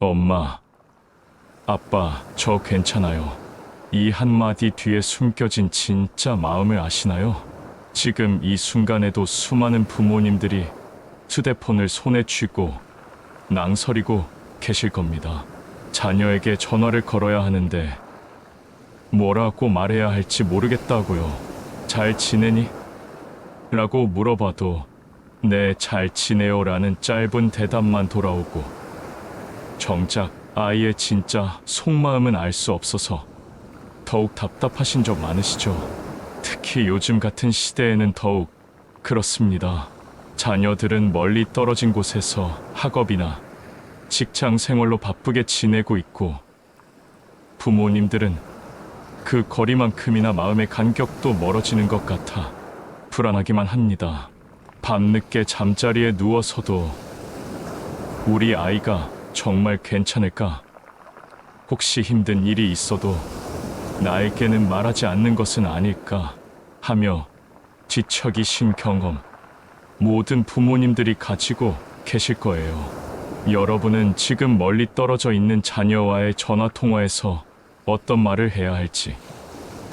엄마, 아빠, 저 괜찮아요. 이 한마디 뒤에 숨겨진 진짜 마음을 아시나요? 지금 이 순간에도 수많은 부모님들이 휴대폰을 손에 쥐고 낭설이고 계실 겁니다. 자녀에게 전화를 걸어야 하는데 뭐라고 말해야 할지 모르겠다고요. 잘 지내니? 라고 물어봐도 네, 잘 지내요 라는 짧은 대답만 돌아오고 정작 아이의 진짜 속마음은 알 수 없어서 더욱 답답하신 적 많으시죠? 특히 요즘 같은 시대에는 더욱 그렇습니다. 자녀들은 멀리 떨어진 곳에서 학업이나 직장 생활로 바쁘게 지내고 있고 부모님들은 그 거리만큼이나 마음의 간격도 멀어지는 것 같아 불안하기만 합니다. 밤늦게 잠자리에 누워서도 우리 아이가 정말 괜찮을까? 혹시 힘든 일이 있어도 나에게는 말하지 않는 것은 아닐까 하며 뒤척이신 경험 모든 부모님들이 가지고 계실 거예요. 여러분은 지금 멀리 떨어져 있는 자녀와의 전화 통화에서 어떤 말을 해야 할지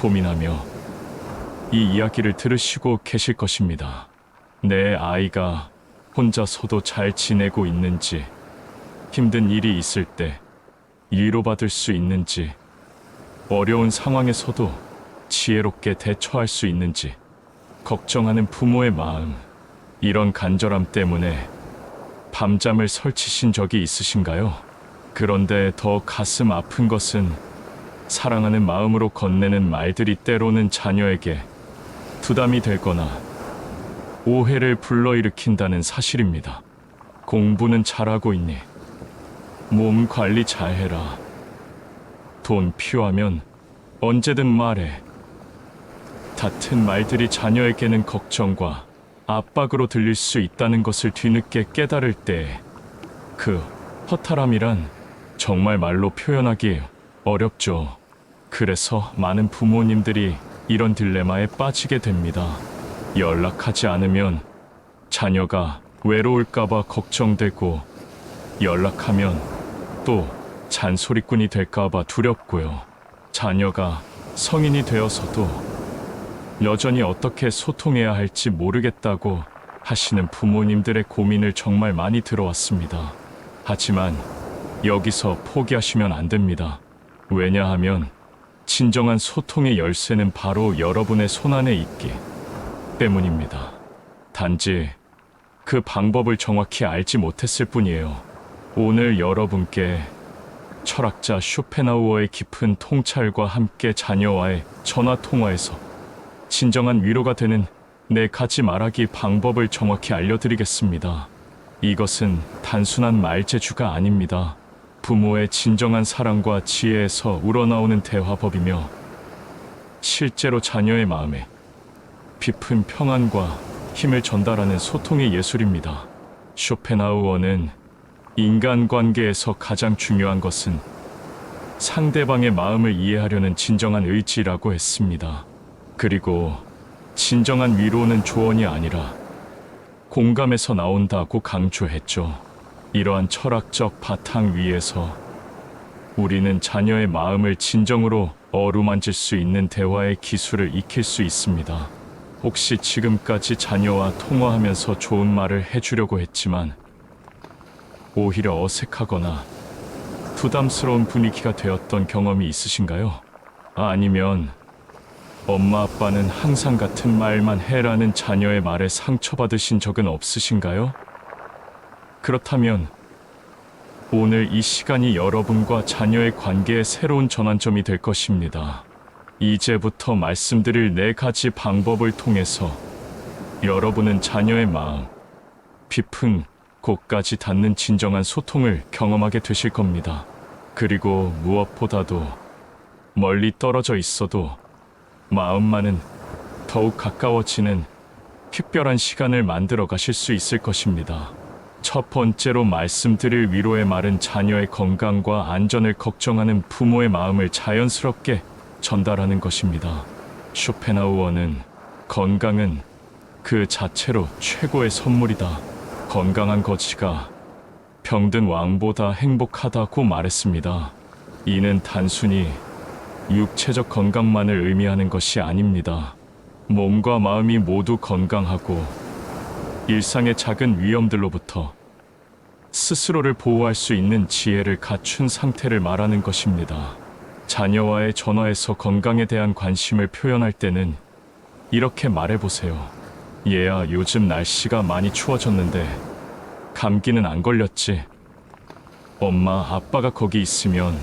고민하며 이 이야기를 들으시고 계실 것입니다. 내 아이가 혼자서도 잘 지내고 있는지, 힘든 일이 있을 때 위로받을 수 있는지, 어려운 상황에서도 지혜롭게 대처할 수 있는지 걱정하는 부모의 마음, 이런 간절함 때문에 밤잠을 설치신 적이 있으신가요? 그런데 더 가슴 아픈 것은 사랑하는 마음으로 건네는 말들이 때로는 자녀에게 부담이 되거나 오해를 불러일으킨다는 사실입니다. 공부는 잘하고 있니? 몸 관리 잘해라. 돈 필요하면 언제든 말해. 같은 말들이 자녀에게는 걱정과 압박으로 들릴 수 있다는 것을 뒤늦게 깨달을 때 그 허탈함이란 정말 말로 표현하기 어렵죠. 그래서 많은 부모님들이 이런 딜레마에 빠지게 됩니다. 연락하지 않으면 자녀가 외로울까봐 걱정되고 연락하면 또 잔소리꾼이 될까봐 두렵고요. 자녀가 성인이 되어서도 여전히 어떻게 소통해야 할지 모르겠다고 하시는 부모님들의 고민을 정말 많이 들어왔습니다. 하지만 여기서 포기하시면 안 됩니다. 왜냐하면 진정한 소통의 열쇠는 바로 여러분의 손안에 있기 때문입니다. 단지 그 방법을 정확히 알지 못했을 뿐이에요. 오늘 여러분께 철학자 쇼펜하우어의 깊은 통찰과 함께 자녀와의 전화 통화에서 진정한 위로가 되는 4가지 말하기 방법을 정확히 알려드리겠습니다. 이것은 단순한 말재주가 아닙니다. 부모의 진정한 사랑과 지혜에서 우러나오는 대화법이며 실제로 자녀의 마음에 깊은 평안과 힘을 전달하는 소통의 예술입니다. 쇼펜하우어는 인간관계에서 가장 중요한 것은 상대방의 마음을 이해하려는 진정한 의지라고 했습니다. 그리고 진정한 위로는 조언이 아니라 공감에서 나온다고 강조했죠. 이러한 철학적 바탕 위에서 우리는 자녀의 마음을 진정으로 어루만질 수 있는 대화의 기술을 익힐 수 있습니다. 혹시 지금까지 자녀와 통화하면서 좋은 말을 해주려고 했지만 오히려 어색하거나 부담스러운 분위기가 되었던 경험이 있으신가요? 아니면 엄마 아빠는 항상 같은 말만 해라는 자녀의 말에 상처받으신 적은 없으신가요? 그렇다면 오늘 이 시간이 여러분과 자녀의 관계의 새로운 전환점이 될 것입니다. 이제부터 말씀드릴 4가지 방법을 통해서 여러분은 자녀의 마음, 깊은 곳까지 닿는 진정한 소통을 경험하게 되실 겁니다. 그리고 무엇보다도 멀리 떨어져 있어도 마음만은 더욱 가까워지는 특별한 시간을 만들어 가실 수 있을 것입니다. 첫 번째로 말씀드릴 위로의 말은 자녀의 건강과 안전을 걱정하는 부모의 마음을 자연스럽게 전달하는 것입니다. 쇼펜하우어는 건강은 그 자체로 최고의 선물이다. 건강한 거지가 병든 왕보다 행복하다고 말했습니다. 이는 단순히 육체적 건강만을 의미하는 것이 아닙니다. 몸과 마음이 모두 건강하고 일상의 작은 위험들로부터 스스로를 보호할 수 있는 지혜를 갖춘 상태를 말하는 것입니다. 자녀와의 전화에서 건강에 대한 관심을 표현할 때는 이렇게 말해보세요. 얘야, 요즘 날씨가 많이 추워졌는데 감기는 안 걸렸지? 엄마, 아빠가 거기 있으면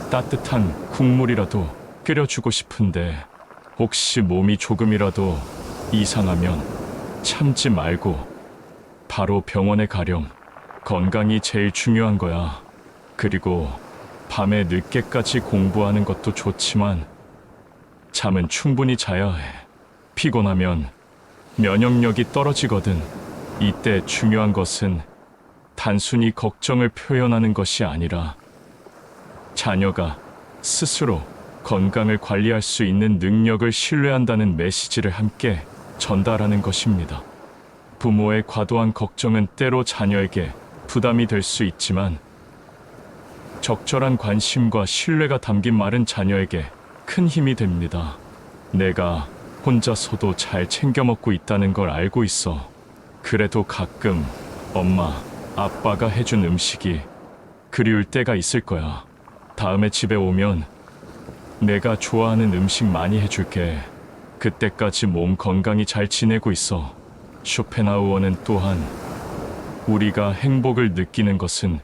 따뜻한 국물이라도 끓여주고 싶은데 혹시 몸이 조금이라도 이상하면 참지 말고 바로 병원에 가렴. 건강이 제일 중요한 거야. 그리고 밤에 늦게까지 공부하는 것도 좋지만 잠은 충분히 자야 해. 피곤하면 면역력이 떨어지거든. 이때 중요한 것은 단순히 걱정을 표현하는 것이 아니라 자녀가 스스로 건강을 관리할 수 있는 능력을 신뢰한다는 메시지를 함께 전달하는 것입니다. 부모의 과도한 걱정은 때로 자녀에게 부담이 될 수 있지만 적절한 관심과 신뢰가 담긴 말은 자녀에게 큰 힘이 됩니다. 내가 혼자서도 잘 챙겨 먹고 있다는 걸 알고 있어. 그래도 가끔 엄마, 아빠가 해준 음식이 그리울 때가 있을 거야. 다음에 집에 오면 내가 좋아하는 음식 많이 해줄게. 그때까지 몸 건강히 잘 지내고 있어. 쇼펜하우어는 또한 우리가 행복을 느끼는 것은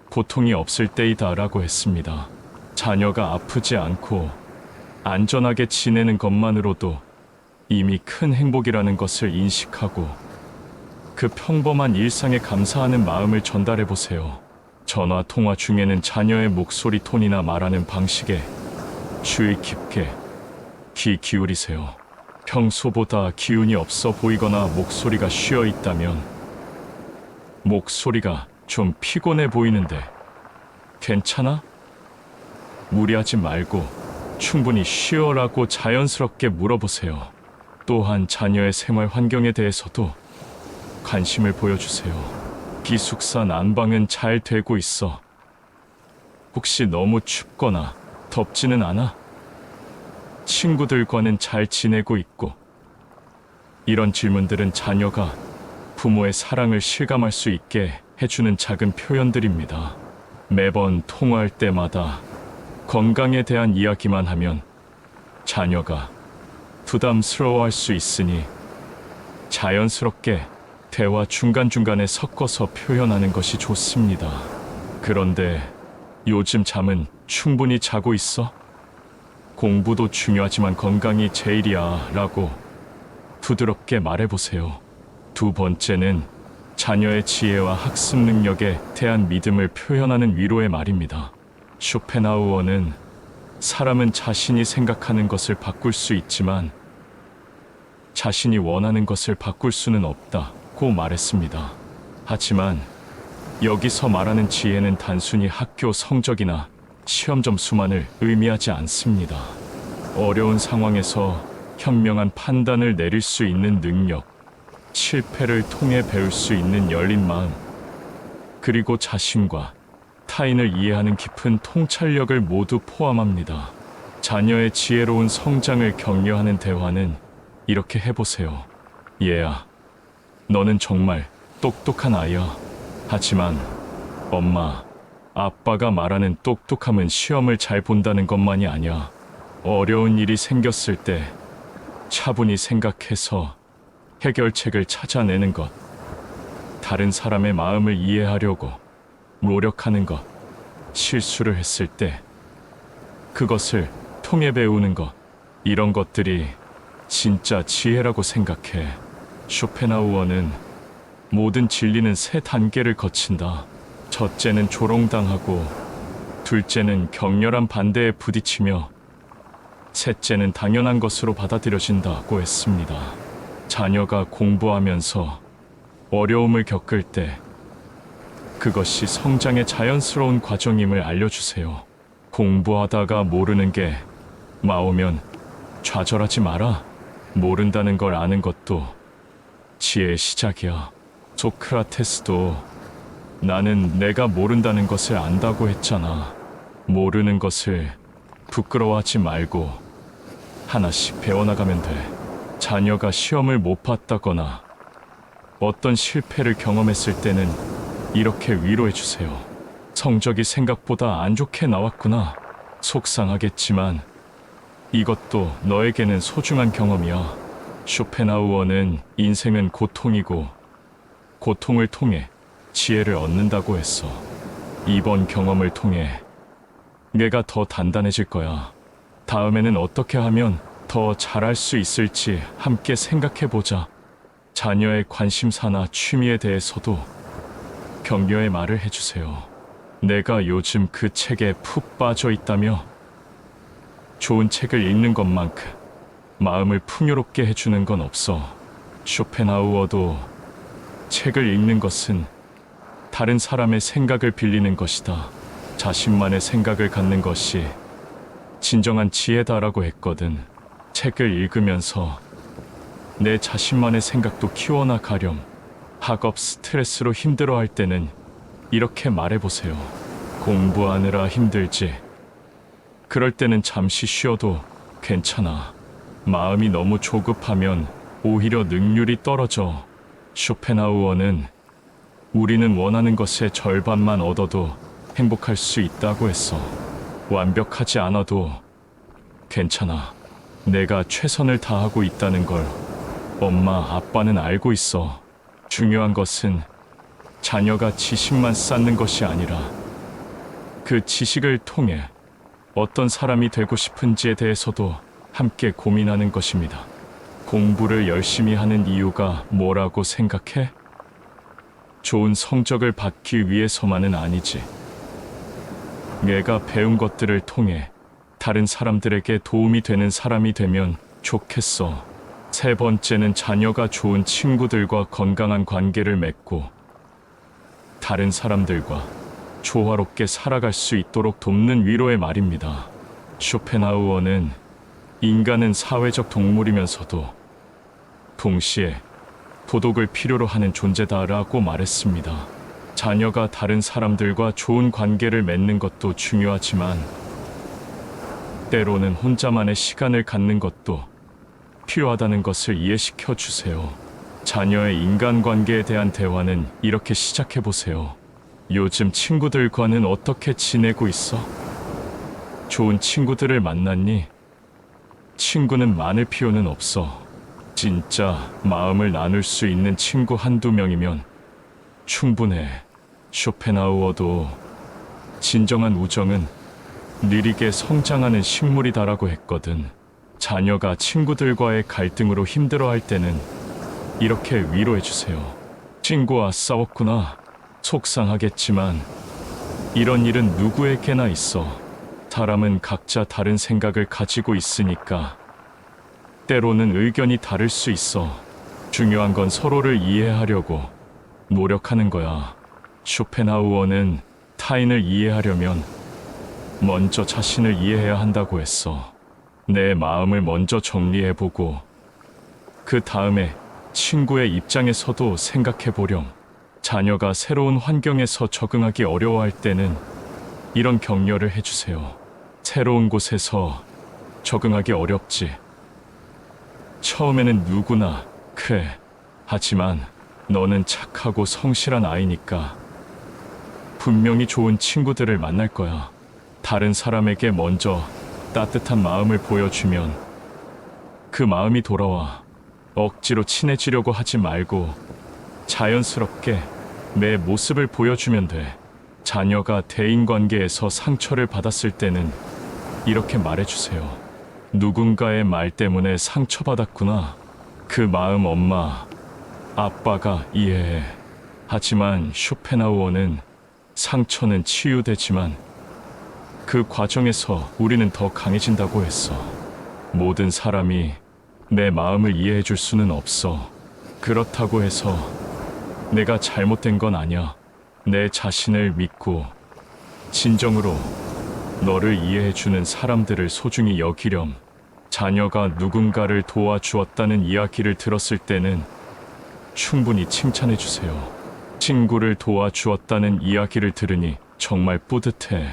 고통이 없을 때이다라고 했습니다. 자녀가 아프지 않고 안전하게 지내는 것만으로도 이미 큰 행복이라는 것을 인식하고 그 평범한 일상에 감사하는 마음을 전달해 보세요. 전화 통화 중에는 자녀의 목소리 톤이나 말하는 방식에 주의 깊게 귀 기울이세요. 평소보다 기운이 없어 보이거나 목소리가 쉬어 있다면 목소리가 좀 피곤해 보이는데 괜찮아? 무리하지 말고 충분히 쉬어라고 자연스럽게 물어보세요. 또한 자녀의 생활 환경에 대해서도 관심을 보여주세요. 기숙사 난방은 잘 되고 있어. 혹시 너무 춥거나 덥지는 않아? 친구들과는 잘 지내고 있고. 이런 질문들은 자녀가 부모의 사랑을 실감할 수 있게 해주는 작은 표현들입니다. 매번 통화할 때마다 건강에 대한 이야기만 하면 자녀가 부담스러워할 수 있으니 자연스럽게 대화 중간중간에 섞어서 표현하는 것이 좋습니다. 그런데 요즘 잠은 충분히 자고 있어? 공부도 중요하지만 건강이 제일이야 라고 부드럽게 말해보세요. 두 번째는 자녀의 지혜와 학습 능력에 대한 믿음을 표현하는 위로의 말입니다. 쇼펜하우어는 사람은 자신이 생각하는 것을 바꿀 수 있지만 자신이 원하는 것을 바꿀 수는 없다고 말했습니다. 하지만 여기서 말하는 지혜는 단순히 학교 성적이나 시험 점수만을 의미하지 않습니다. 어려운 상황에서 현명한 판단을 내릴 수 있는 능력, 실패를 통해 배울 수 있는 열린 마음, 그리고 자신과 타인을 이해하는 깊은 통찰력을 모두 포함합니다. 자녀의 지혜로운 성장을 격려하는 대화는 이렇게 해보세요. 얘야, 너는 정말 똑똑한 아이야. 하지만 엄마, 아빠가 말하는 똑똑함은 시험을 잘 본다는 것만이 아니야. 어려운 일이 생겼을 때 차분히 생각해서 해결책을 찾아내는 것, 다른 사람의 마음을 이해하려고 노력하는 것, 실수를 했을 때 그것을 통해 배우는 것, 이런 것들이 진짜 지혜라고 생각해. 쇼펜하우어는 모든 진리는 세 단계를 거친다. 첫째는 조롱당하고, 둘째는 격렬한 반대에 부딪히며, 셋째는 당연한 것으로 받아들여진다고 했습니다. 자녀가 공부하면서 어려움을 겪을 때 그것이 성장의 자연스러운 과정임을 알려주세요. 공부하다가 모르는 게 나오면 좌절하지 마라. 모른다는 걸 아는 것도 지혜의 시작이야. 소크라테스도 나는 내가 모른다는 것을 안다고 했잖아. 모르는 것을 부끄러워하지 말고 하나씩 배워나가면 돼. 자녀가 시험을 못 봤다거나 어떤 실패를 경험했을 때는 이렇게 위로해 주세요. 성적이 생각보다 안 좋게 나왔구나. 속상하겠지만 이것도 너에게는 소중한 경험이야. 쇼펜하우어는 인생은 고통이고 고통을 통해 지혜를 얻는다고 했어. 이번 경험을 통해 내가 더 단단해질 거야. 다음에는 어떻게 하면 더 잘할 수 있을지 함께 생각해보자. 자녀의 관심사나 취미에 대해서도 격려의 말을 해주세요. 내가 요즘 그 책에 푹 빠져 있다며 좋은 책을 읽는 것만큼 마음을 풍요롭게 해주는 건 없어. 쇼펜하우어도 책을 읽는 것은 다른 사람의 생각을 빌리는 것이다. 자신만의 생각을 갖는 것이 진정한 지혜다라고 했거든. 책을 읽으면서 내 자신만의 생각도 키워나가렴. 학업 스트레스로 힘들어할 때는 이렇게 말해보세요. 공부하느라 힘들지. 그럴 때는 잠시 쉬어도 괜찮아. 마음이 너무 조급하면 오히려 능률이 떨어져. 쇼펜하우어는 우리는 원하는 것의 절반만 얻어도 행복할 수 있다고 했어. 완벽하지 않아도 괜찮아. 내가 최선을 다하고 있다는 걸 엄마, 아빠는 알고 있어. 중요한 것은 자녀가 지식만 쌓는 것이 아니라 그 지식을 통해 어떤 사람이 되고 싶은지에 대해서도 함께 고민하는 것입니다. 공부를 열심히 하는 이유가 뭐라고 생각해? 좋은 성적을 받기 위해서만은 아니지. 내가 배운 것들을 통해 다른 사람들에게 도움이 되는 사람이 되면 좋겠어. 세 번째는 자녀가 좋은 친구들과 건강한 관계를 맺고 다른 사람들과 조화롭게 살아갈 수 있도록 돕는 위로의 말입니다. 쇼펜하우어는 인간은 사회적 동물이면서도 동시에 도덕을 필요로 하는 존재다라고 말했습니다. 자녀가 다른 사람들과 좋은 관계를 맺는 것도 중요하지만 때로는 혼자만의 시간을 갖는 것도 필요하다는 것을 이해시켜 주세요. 자녀의 인간관계에 대한 대화는 이렇게 시작해 보세요. 요즘 친구들과는 어떻게 지내고 있어? 좋은 친구들을 만났니? 친구는 많을 필요는 없어. 진짜 마음을 나눌 수 있는 친구 한두 명이면 충분해. 쇼펜하우어도 진정한 우정은 느리게 성장하는 식물이다라고 했거든. 자녀가 친구들과의 갈등으로 힘들어할 때는 이렇게 위로해 주세요. 친구와 싸웠구나. 속상하겠지만 이런 일은 누구에게나 있어. 사람은 각자 다른 생각을 가지고 있으니까 때로는 의견이 다를 수 있어. 중요한 건 서로를 이해하려고 노력하는 거야. 쇼펜하우어는 타인을 이해하려면 먼저 자신을 이해해야 한다고 했어. 내 마음을 먼저 정리해보고 그 다음에 친구의 입장에서도 생각해보렴. 자녀가 새로운 환경에서 적응하기 어려워할 때는 이런 격려를 해주세요. 새로운 곳에서 적응하기 어렵지. 처음에는 누구나 그래. 하지만 너는 착하고 성실한 아이니까 분명히 좋은 친구들을 만날 거야. 다른 사람에게 먼저 따뜻한 마음을 보여주면 그 마음이 돌아와. 억지로 친해지려고 하지 말고 자연스럽게 내 모습을 보여주면 돼. 자녀가 대인관계에서 상처를 받았을 때는 이렇게 말해주세요. 누군가의 말 때문에 상처받았구나. 그 마음 엄마, 아빠가 이해해. 하지만 쇼펜하우어는 상처는 치유되지만 그 과정에서 우리는 더 강해진다고 했어. 모든 사람이 내 마음을 이해해 줄 수는 없어. 그렇다고 해서 내가 잘못된 건 아니야. 내 자신을 믿고 진정으로 너를 이해해 주는 사람들을 소중히 여기렴. 자녀가 누군가를 도와주었다는 이야기를 들었을 때는 충분히 칭찬해 주세요. 친구를 도와주었다는 이야기를 들으니 정말 뿌듯해.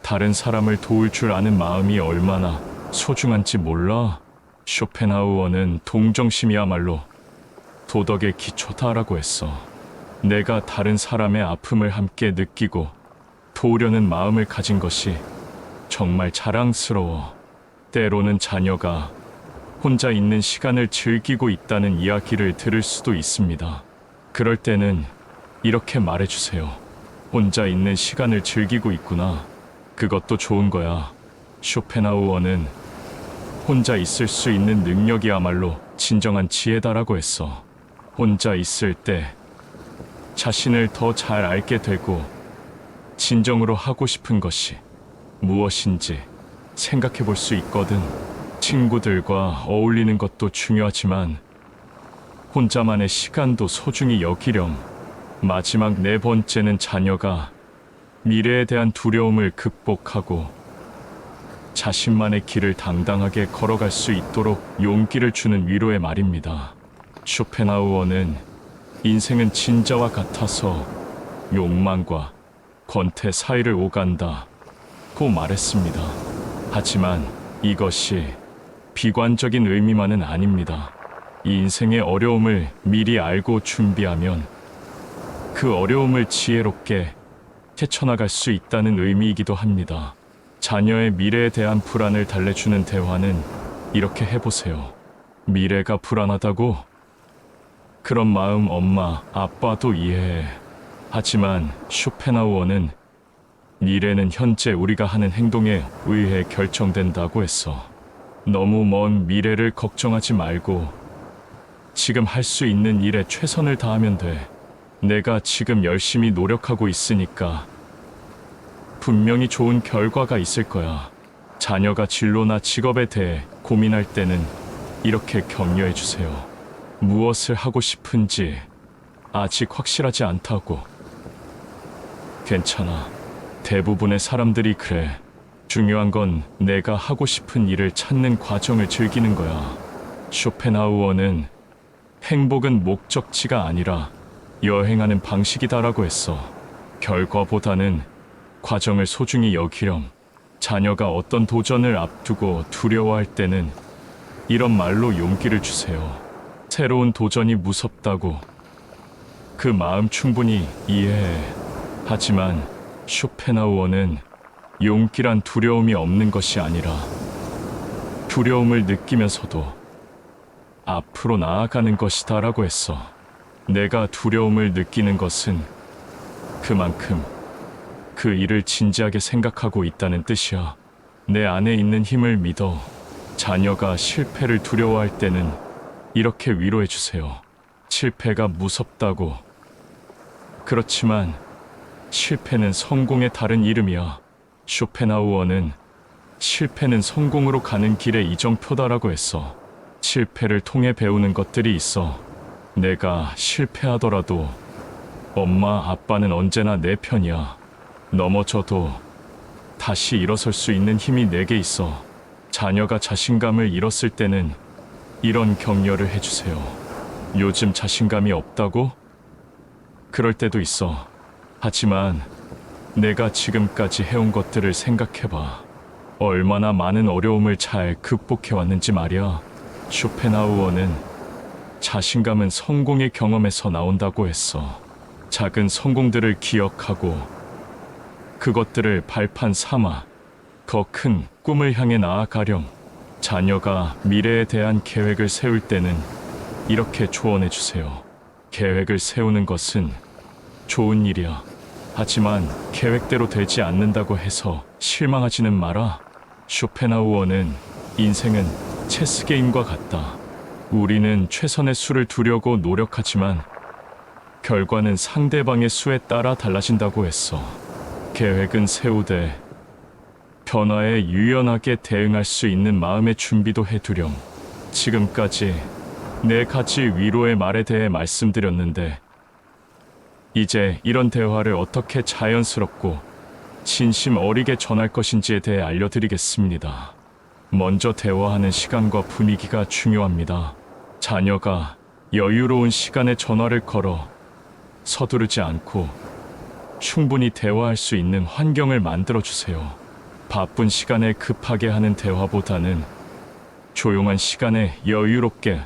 다른 사람을 도울 줄 아는 마음이 얼마나 소중한지 몰라. 쇼펜하우어는 동정심이야말로 도덕의 기초다라고 했어. 내가 다른 사람의 아픔을 함께 느끼고 도우려는 마음을 가진 것이 정말 자랑스러워. 때로는 자녀가 혼자 있는 시간을 즐기고 있다는 이야기를 들을 수도 있습니다. 그럴 때는 이렇게 말해주세요. 혼자 있는 시간을 즐기고 있구나. 그것도 좋은 거야. 쇼펜하우어는 혼자 있을 수 있는 능력이야말로 진정한 지혜다라고 했어. 혼자 있을 때 자신을 더 잘 알게 되고 진정으로 하고 싶은 것이 무엇인지 생각해 볼 수 있거든. 친구들과 어울리는 것도 중요하지만 혼자만의 시간도 소중히 여기렴. 마지막 네 번째는 자녀가 미래에 대한 두려움을 극복하고 자신만의 길을 당당하게 걸어갈 수 있도록 용기를 주는 위로의 말입니다. 쇼펜하우어는 인생은 진자와 같아서 욕망과 권태 사이를 오간다고 말했습니다. 하지만 이것이 비관적인 의미만은 아닙니다. 이 인생의 어려움을 미리 알고 준비하면 그 어려움을 지혜롭게 헤쳐나갈 수 있다는 의미이기도 합니다. 자녀의 미래에 대한 불안을 달래주는 대화는 이렇게 해보세요. 미래가 불안하다고? 그런 마음 엄마, 아빠도 이해해. 하지만 쇼펜하우어는 미래는 현재 우리가 하는 행동에 의해 결정된다고 했어. 너무 먼 미래를 걱정하지 말고 지금 할 수 있는 일에 최선을 다하면 돼. 내가 지금 열심히 노력하고 있으니까 분명히 좋은 결과가 있을 거야. 자녀가 진로나 직업에 대해 고민할 때는 이렇게 격려해 주세요. 무엇을 하고 싶은지 아직 확실하지 않다고. 괜찮아. 대부분의 사람들이 그래. 중요한 건 내가 하고 싶은 일을 찾는 과정을 즐기는 거야. 쇼펜하우어는 행복은 목적지가 아니라 여행하는 방식이다라고 했어. 결과보다는 과정을 소중히 여기렴. 자녀가 어떤 도전을 앞두고 두려워할 때는 이런 말로 용기를 주세요. 새로운 도전이 무섭다고. 그 마음 충분히 이해해. 하지만 쇼펜하우어는 용기란 두려움이 없는 것이 아니라 두려움을 느끼면서도 앞으로 나아가는 것이다라고 했어. 내가 두려움을 느끼는 것은 그만큼 그 일을 진지하게 생각하고 있다는 뜻이야. 내 안에 있는 힘을 믿어. 자녀가 실패를 두려워할 때는 이렇게 위로해 주세요. 실패가 무섭다고. 그렇지만 실패는 성공의 다른 이름이야. 쇼펜하우어는 실패는 성공으로 가는 길의 이정표다라고 했어. 실패를 통해 배우는 것들이 있어. 내가 실패하더라도 엄마, 아빠는 언제나 내 편이야. 넘어져도 다시 일어설 수 있는 힘이 내게 있어. 자녀가 자신감을 잃었을 때는 이런 격려를 해주세요. 요즘 자신감이 없다고? 그럴 때도 있어. 하지만 내가 지금까지 해온 것들을 생각해봐. 얼마나 많은 어려움을 잘 극복해왔는지 말이야. 쇼펜하우어는 자신감은 성공의 경험에서 나온다고 했어. 작은 성공들을 기억하고 그것들을 발판 삼아 더 큰 꿈을 향해 나아가렴. 자녀가 미래에 대한 계획을 세울 때는 이렇게 조언해 주세요. 계획을 세우는 것은 좋은 일이야. 하지만 계획대로 되지 않는다고 해서 실망하지는 마라. 쇼펜하우어는 인생은 체스 게임과 같다. 우리는 최선의 수를 두려고 노력하지만 결과는 상대방의 수에 따라 달라진다고 했어. 계획은 세우되 변화에 유연하게 대응할 수 있는 마음의 준비도 해두렴. 지금까지 4가지 위로의 말에 대해 말씀드렸는데 이제 이런 대화를 어떻게 자연스럽고 진심 어리게 전할 것인지에 대해 알려드리겠습니다. 먼저 대화하는 시간과 분위기가 중요합니다. 자녀가 여유로운 시간에 전화를 걸어 서두르지 않고 충분히 대화할 수 있는 환경을 만들어 주세요. 바쁜 시간에 급하게 하는 대화보다는 조용한 시간에 여유롭게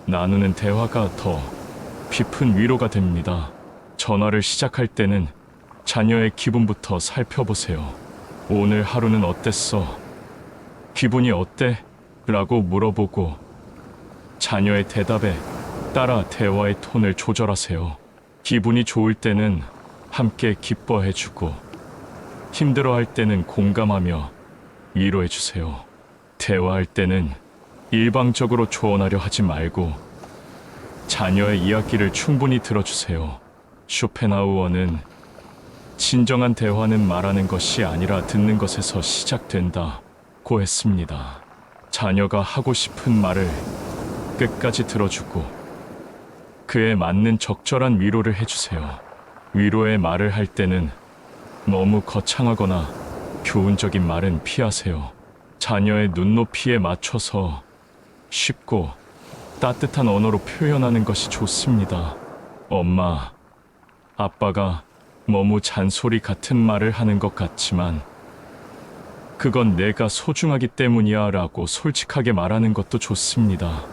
나누는 대화가 더 깊은 위로가 됩니다. 전화를 시작할 때는 자녀의 기분부터 살펴보세요. 오늘 하루는 어땠어? 기분이 어때? 라고 물어보고 자녀의 대답에 따라 대화의 톤을 조절하세요. 기분이 좋을 때는 함께 기뻐해주고 힘들어할 때는 공감하며 위로해주세요. 대화할 때는 일방적으로 조언하려 하지 말고 자녀의 이야기를 충분히 들어주세요. 쇼펜하우어는 진정한 대화는 말하는 것이 아니라 듣는 것에서 시작된다고 했습니다. 자녀가 하고 싶은 말을 끝까지 들어주고 그에 맞는 적절한 위로를 해주세요. 위로의 말을 할 때는 너무 거창하거나 교훈적인 말은 피하세요. 자녀의 눈높이에 맞춰서 쉽고 따뜻한 언어로 표현하는 것이 좋습니다. 엄마, 아빠가 너무 잔소리 같은 말을 하는 것 같지만 그건 내가 소중하기 때문이야 라고 솔직하게 말하는 것도 좋습니다.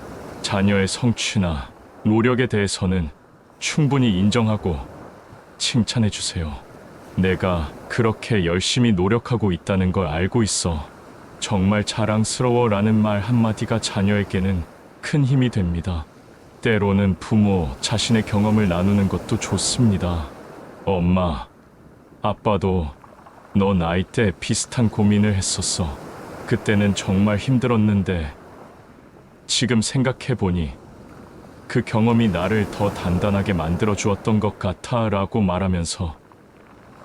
자녀의 성취나 노력에 대해서는 충분히 인정하고 칭찬해 주세요. 내가 그렇게 열심히 노력하고 있다는 걸 알고 있어. 정말 자랑스러워 라는 말 한마디가 자녀에게는 큰 힘이 됩니다. 때로는 부모 자신의 경험을 나누는 것도 좋습니다. 엄마, 아빠도 너 나이 때 비슷한 고민을 했었어. 그때는 정말 힘들었는데 지금 생각해보니 그 경험이 나를 더 단단하게 만들어 주었던 것 같아 라고 말하면서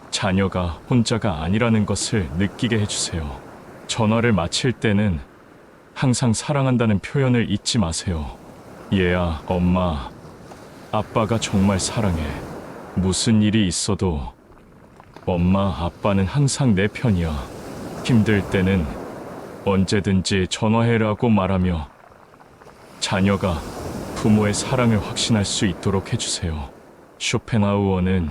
자녀가 혼자가 아니라는 것을 느끼게 해주세요. 전화를 마칠 때는 항상 사랑한다는 표현을 잊지 마세요. 얘야, 엄마, 아빠가 정말 사랑해. 무슨 일이 있어도 엄마, 아빠는 항상 내 편이야. 힘들 때는 언제든지 전화해라고 말하며 자녀가 부모의 사랑을 확신할 수 있도록 해주세요. 쇼펜하우어는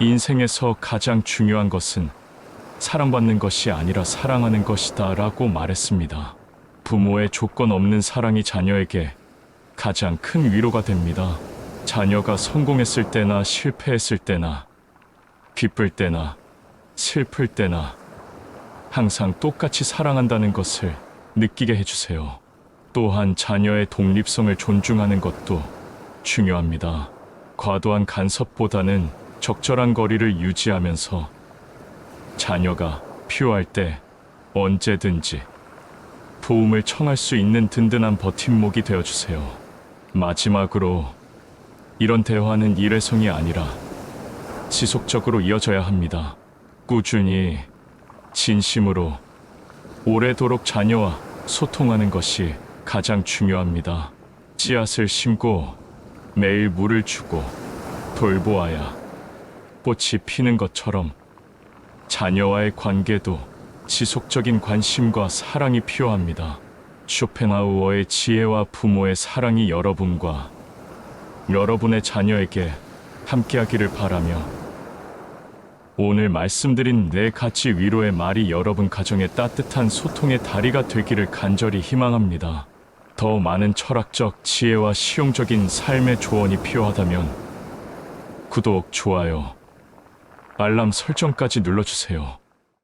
인생에서 가장 중요한 것은 사랑받는 것이 아니라 사랑하는 것이다 라고 말했습니다. 부모의 조건 없는 사랑이 자녀에게 가장 큰 위로가 됩니다. 자녀가 성공했을 때나 실패했을 때나 기쁠 때나 슬플 때나 항상 똑같이 사랑한다는 것을 느끼게 해주세요. 또한 자녀의 독립성을 존중하는 것도 중요합니다. 과도한 간섭보다는 적절한 거리를 유지하면서 자녀가 필요할 때 언제든지 도움을 청할 수 있는 든든한 버팀목이 되어주세요. 마지막으로 이런 대화는 일회성이 아니라 지속적으로 이어져야 합니다. 꾸준히 진심으로 오래도록 자녀와 소통하는 것이 가장 중요합니다. 씨앗을 심고 매일 물을 주고 돌보아야 꽃이 피는 것처럼 자녀와의 관계도 지속적인 관심과 사랑이 필요합니다. 쇼펜하우어의 지혜와 부모의 사랑이 여러분과 여러분의 자녀에게 함께하기를 바라며 오늘 말씀드린 4가지 위로의 말이 여러분 가정의 따뜻한 소통의 다리가 되기를 간절히 희망합니다. 더 많은 철학적 지혜와 실용적인 삶의 조언이 필요하다면 구독, 좋아요, 알람 설정까지 눌러주세요.